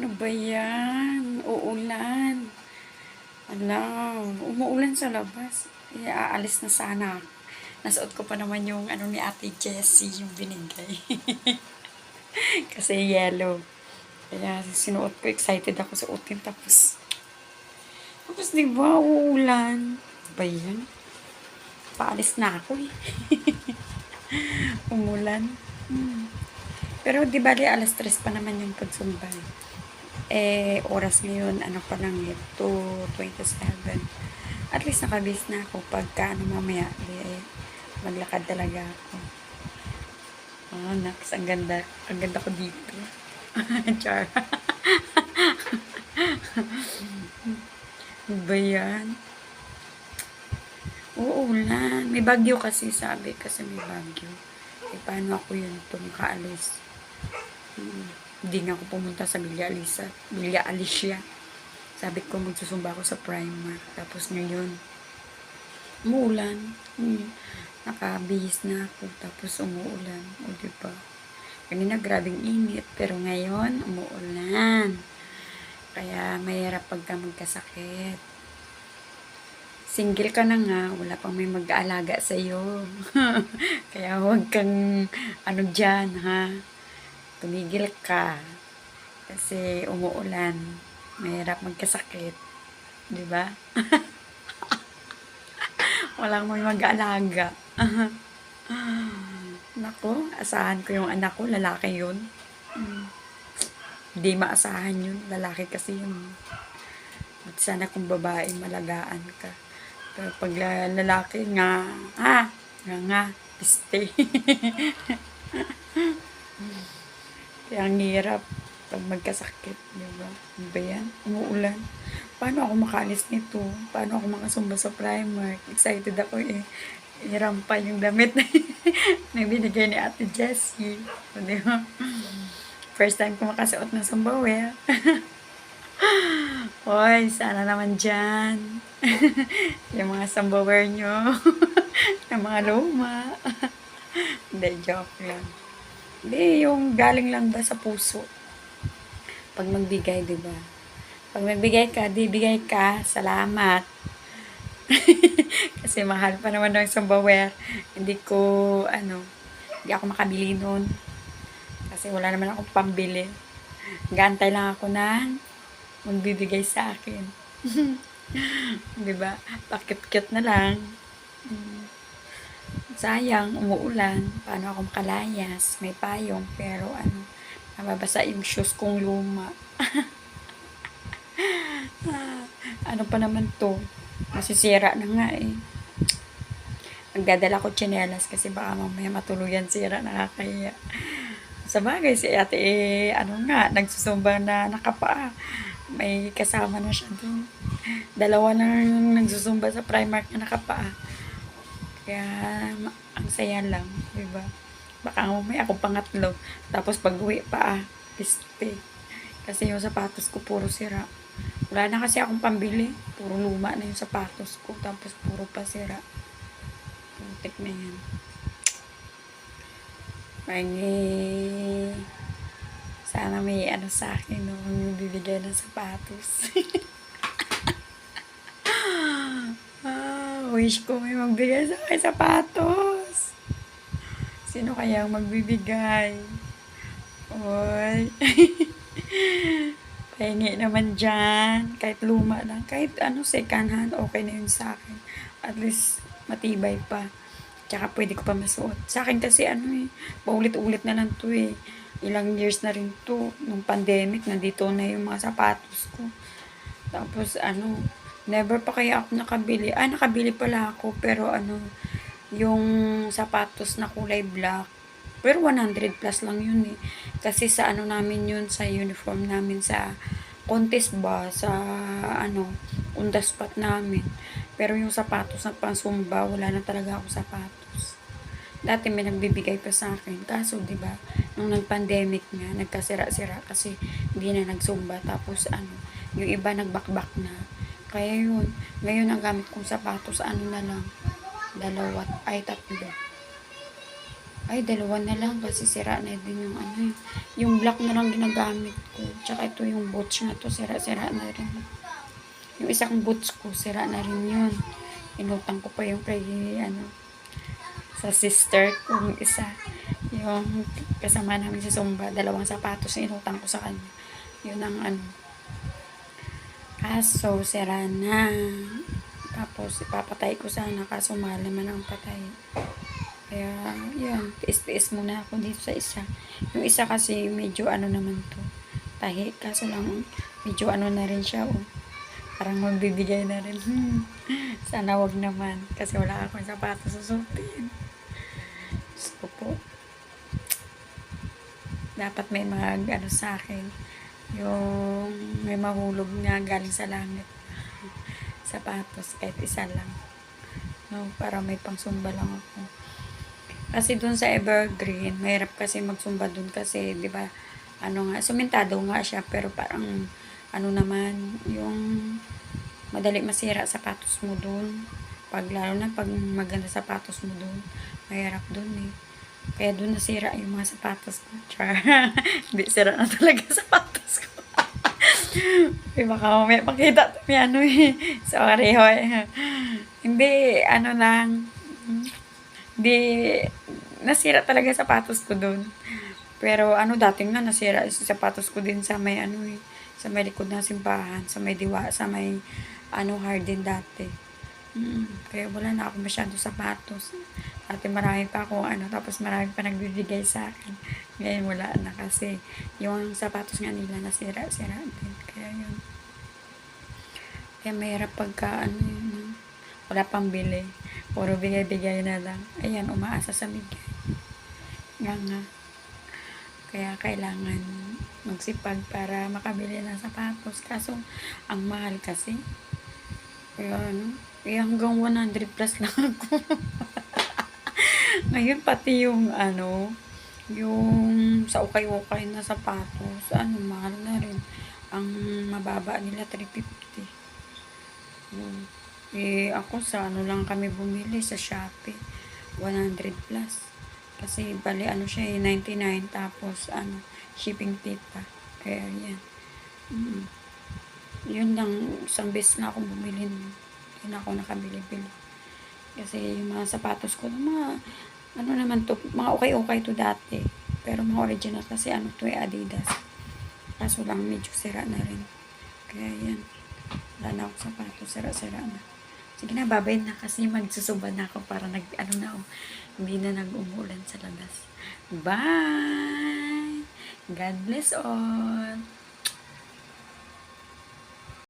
Ano ba yan? Uulan. Ala, umuulan sa labas. Aalis na sana ako. Nasuot ko pa naman yung ano ni Ate Jessie, yung binigay. Kasi yellow. Kaya sinuot ko, excited ako suotin. Tapos di ba, uulan. Ano ba yan? Paalis na ako eh. Umulan. Pero di ba, alas 3 pa naman yung pagsumbay. Oras ngayon, ano pa lang eh, 2:27. At least nakabis na ako pagka mamaya, maglakad talaga ako. Oh, naks, ang ganda ko dito. Char. Ano ba yan? Uulan. May bagyo kasi, sabi. Kasi may bagyo. Paano ako yun itong kaalis? Hindi nga ako pumunta sa Villa Alicia. Sabi ko magsusumba ako sa Primark. Tapos ngayon, umuulan. Nakabihis na ako. Tapos umuulan. O diba? Kanina grabing init. Pero ngayon, umuulan. Kaya mahirap pagka magkasakit. Single ka na nga, wala pang may mag-aalaga sa'yo. Kaya huwag kang ano dyan, ha? Tumigil ka. Kasi umuulan. Mahirap magkasakit. Diba? Walang may mag-aalaga. Nako, asahan ko yung anak ko. Lalaki yun. Hindi maasahan yun. Lalaki kasi yun. At sana kung babae, malagaan ka. Pero pag lalaki nga, piste. Kaya ang hirap pag magkasakit, diba? Ano ba yan? Umuulan. Paano ako makalis nito? Paano ako makasumba sa Primark? Excited ako eh. Irampa yung damit na binigay ni Ate Jessie. Diba? First time ko makasuot ng sumbawer. Hoy, sana naman dyan. Yung mga sambawer nyo. Yung mga luma. Hindi, joke lang. Hindi, yung galing lang ba sa puso. Pag magbigay, diba? Pag magbigay ka, di bigay ka. Salamat. Kasi mahal pa naman ng sambawer. Hindi ako makabili nun. Kasi wala naman akong pambili. Gantay lang ako na magbibigay sa akin. Diba? Pakit-kit na lang. Sayang, umuulan. Paano ako makalayas? May payong, pero nababasa yung shoes kong luma. Ano pa naman to? Masisira na nga eh. Nagdadala ko tsinelas kasi baka mamaya matuluyan sira, nakakaya. Sa bagay, si ate nagsusumba na nakapaa. May kasama na siya doon. Dalawa na nagsusumba sa Primark na nakapaa. Kaya, ang saya lang, diba? Baka mamaya ako pangatlo. Tapos pag-uwi pa, piste. Kasi yung sapatos ko puro sira. Wala na kasi akong pambili. Puro luma na yung sapatos ko. Tapos puro pa sira. Putik na yan. Sana may sa akin, no? Bibigay ng sapatos. Wish ko may magbigay sa akin sapatos. Sino kaya ang magbibigay? Oy. Pahingi naman dyan. Kahit luma lang. Kahit second hand, okay na yun sa akin. At least, matibay pa. Tsaka pwede ko pa masuot. Sa akin kasi paulit-ulit na lang to eh. Ilang years na rin to. Nung pandemic, nandito na yung mga sapatos ko. Tapos never pa kaya ako nakabili. Nakabili pala ako. Pero yung sapatos na kulay black. Pero 100 plus lang yun eh. Kasi sa namin yun, sa uniform namin, sa contest ba, sa on the spot namin. Pero yung sapatos na pansumba, wala na talaga ako sapatos. Dati may nagbibigay pa sa akin. Kaso, di ba, nung nag-pandemic nga, nagkasira-sira kasi hindi na nagsumba. Tapos, yung iba nagbakbak na. Kaya yun, ngayon ang gamit kong sapatos, na lang, 2, 3. Ay, dalawa na lang kasi sira na din yung ano eh. Yung black na lang ginagamit ko. Tsaka ito yung boots na to, sira-sira na rin. Yung isang boots ko, sira na rin yun. Inutang ko pa yung kay, ano, sa sister kong isa. Yung kasama namin sa Zumba, dalawang sapatos na inutang ko sa kanya. Yun ang ano. Kaso, sira na. Tapos, ipapatay ko sana, kaso mahal naman ang patay. Kaya, yun, tiis-tiis muna ako dito sa isa. Yung isa kasi, medyo ano naman to, tahi. Kaso lang, medyo ano na rin siya, oh. Parang magbibigay na rin. Sana wag naman, kasi wala akong sapatos susutin. Diyos ko po. Dapat may mga ano sa akin. Yung may mahulog nga galing sa langit. Sapatos, kahit isa lang. No, para may pangsumba lang ako. Kasi dun sa Evergreen, mahirap kasi magsumba dun kasi, di ba, ano nga, sumentado nga siya, pero parang, ano naman, yung madali masira sapatos mo dun. Lalo na pag maganda sapatos mo dun, mahirap dun eh. Kaya dun nasira yung mga sapatos ko. Char. Hindi, sira na talaga sapatos ko. Uy, baka mamaya pakita ito may ano eh. Sorry, hoy. Hindi, ano lang. Hindi, nasira talaga sapatos ko dun. Pero ano, dating nga nasira yung sapatos ko din sa may ano eh. Sa may likod ng simbahan. Sa may diwa, sa may ano, Hardin dati. Kaya wala na ako masyado sapatos. Dati marami pa ako ano, tapos marami pa nagbibigay sa akin. Ngayon wala na kasi yung sapatos nga nila nasira-sira din. Kaya yun. Kaya mahirap pagka ano yun, wala pang bili. Puro bigay-bigay na lang. Ayan, umaasa sa bigay. Nga. Kaya kailangan magsipag para makabili ng sapatos. Kaso, ang mahal kasi. Kaya ano, hanggang 100 plus lang ako. Ngayon, pati yung ano, yung sa ukay-ukay na sapatos, ano, mahal na rin. Ang mababa nila, 350. Ako sa ano lang kami bumili sa Shopee, 100 plus. Kasi, bali, ano siya 99, tapos, ano, shipping fee pa. Kaya, yan. Yun lang, isang beses na akong bumili. Hindi na ako nakabili-bili. Kasi yung mga sapatos ko, mga, ano naman to, mga okay-okay to dati. Pero mga original kasi ano to Adidas. Kaso lang medyo sira na rin. Kaya yan. Wala na ako sapatos, sira-sira na. Sige na, babay na kasi magsusuba na ako para ano na ako. Hindi na nag-umulan sa labas. Bye! God bless all!